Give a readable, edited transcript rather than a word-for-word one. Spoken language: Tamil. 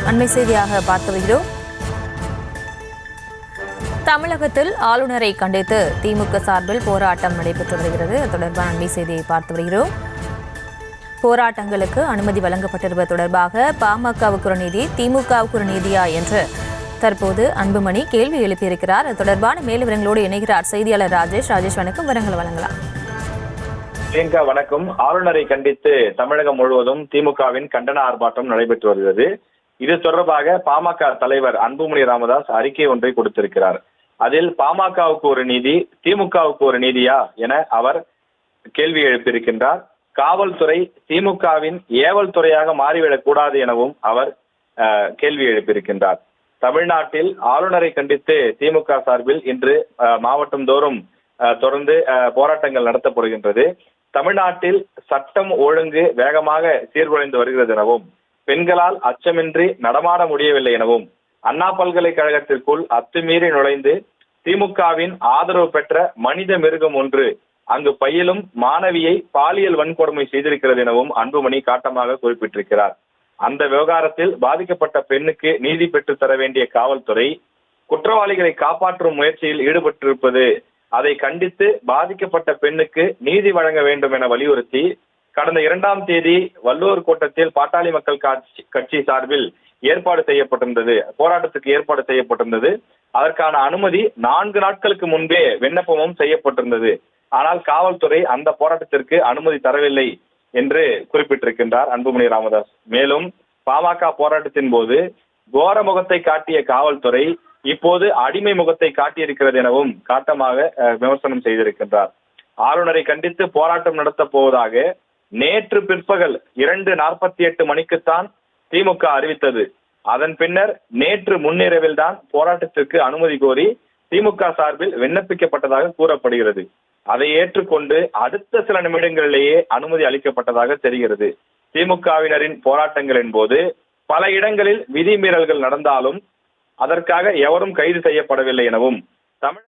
அண்மை செய்தியாக பார்த்து வருகிறோம். தமிழகத்தில் ஆளுநரை கண்டித்து திமுக சார்பில் போராட்டம் நடைபெற்று வருகிறது. அது தொடர்பான அண்மை செய்தியை பார்த்து வருகிறோம். போராட்டங்களுக்கு அனுமதி வழங்கப்பட்டிருப்பது தொடர்பாக பாமகவுக்கு ஒரு நீதி, திமுகவுக்கு ஒரு நீதியா என்று தற்போது அன்புமணி கேள்வி எழுப்பியிருக்கிறார். அது தொடர்பான மேலும் விவரங்களோடு இணைகிறார் செய்தியாளர் ராஜேஷ். வணக்கம், விவரங்கள் வழங்கலாம். பிரியங்கா வணக்கம். ஆளுநரை கண்டித்து தமிழகம் முழுவதும் திமுகவின் கண்டன ஆர்ப்பாட்டம் நடைபெற்று வருகிறது. இது தொடர்பாக பாமக தலைவர் அன்புமணி ராமதாஸ் அறிக்கை ஒன்றை கொடுத்திருக்கிறார். அதில் பாமகவுக்கு ஒரு நீதி, திமுகவுக்கு ஒரு நீதியா என அவர் கேள்வி எழுப்பியிருக்கின்றார். காவல்துறை திமுகவின் ஏவல் துறையாக மாறிவிடக் கூடாது எனவும் அவர் கேள்வி எழுப்பியிருக்கின்றார். தமிழ்நாட்டில் ஆளுநரை கண்டித்து திமுக சார்பில் இன்று மாவட்டம் தோறும் தொடர்ந்து போராட்டங்கள் நடத்தப்படுகின்றது. தமிழ்நாட்டில் சட்டம் ஒழுங்கு வேகமாக சீர்குலைந்து வருகிறது எனவும், பெண்களால் அச்சமின்றி நடமாட முடியவில்லை எனவும், அண்ணா பல்கலைக்கழகத்திற்குள் அத்துமீறி நுழைந்து திமுகவின் ஆதரவு பெற்ற மனித மிருகம் ஒன்று அங்கு பயிலும் மாணவியை பாலியல் வன்கொடுமை செய்திருக்கிறது எனவும் அன்புமணி காட்டமாக குறிப்பிட்டிருக்கிறார். அந்த விவகாரத்தில் பாதிக்கப்பட்ட பெண்ணுக்கு நீதி பெற்று தர வேண்டிய காவல்துறை குற்றவாளிகளை காப்பாற்றும் முயற்சியில் ஈடுபட்டிருப்பது, அதை கண்டித்து பாதிக்கப்பட்ட பெண்ணுக்கு நீதி வழங்க வேண்டும் என வலியுறுத்தி கடந்த 2ஆம் தேதி வள்ளுவர் கோட்டத்தில் பாட்டாளி மக்கள் கட்சி சார்பில் ஏற்பாடு செய்யப்பட்டிருந்தது, போராட்டத்துக்கு ஏற்பாடு செய்யப்பட்டிருந்தது. அதற்கான அனுமதி 4 நாட்களுக்கு முன்பே விண்ணப்பமும் செய்யப்பட்டிருந்தது. ஆனால் காவல்துறை அந்த போராட்டத்திற்கு அனுமதி தரவில்லை என்று குறிப்பிட்டிருக்கின்றார் அன்புமணி ராமதாஸ். மேலும் பாமக போராட்டத்தின் போது கோர முகத்தை காட்டிய காவல்துறை இப்போது அடிமை முகத்தை காட்டியிருக்கிறது எனவும் காட்டமாக விமர்சனம் செய்திருக்கின்றார். ஆளுநரை கண்டித்து போராட்டம் நடத்த போவதாக நேற்று பிற்பகல் 2:48 மணிக்குத்தான் திமுக அறிவித்தது. அதன் பின்னர் நேற்று முன்னிரவில் தான் போராட்டத்திற்கு அனுமதி கோரி திமுக சார்பில் விண்ணப்பிக்கப்பட்டதாக கூறப்படுகிறது. அதை ஏற்றுக்கொண்டு அடுத்த சில நிமிடங்களிலேயே அனுமதி அளிக்கப்பட்டதாக தெரிகிறது. திமுகவினரின் போராட்டங்களின் போது பல இடங்களில் விதிமீறல்கள் நடந்தாலும் அதற்காக எவரும் கைது செய்யப்படவில்லை எனவும் தமிழ்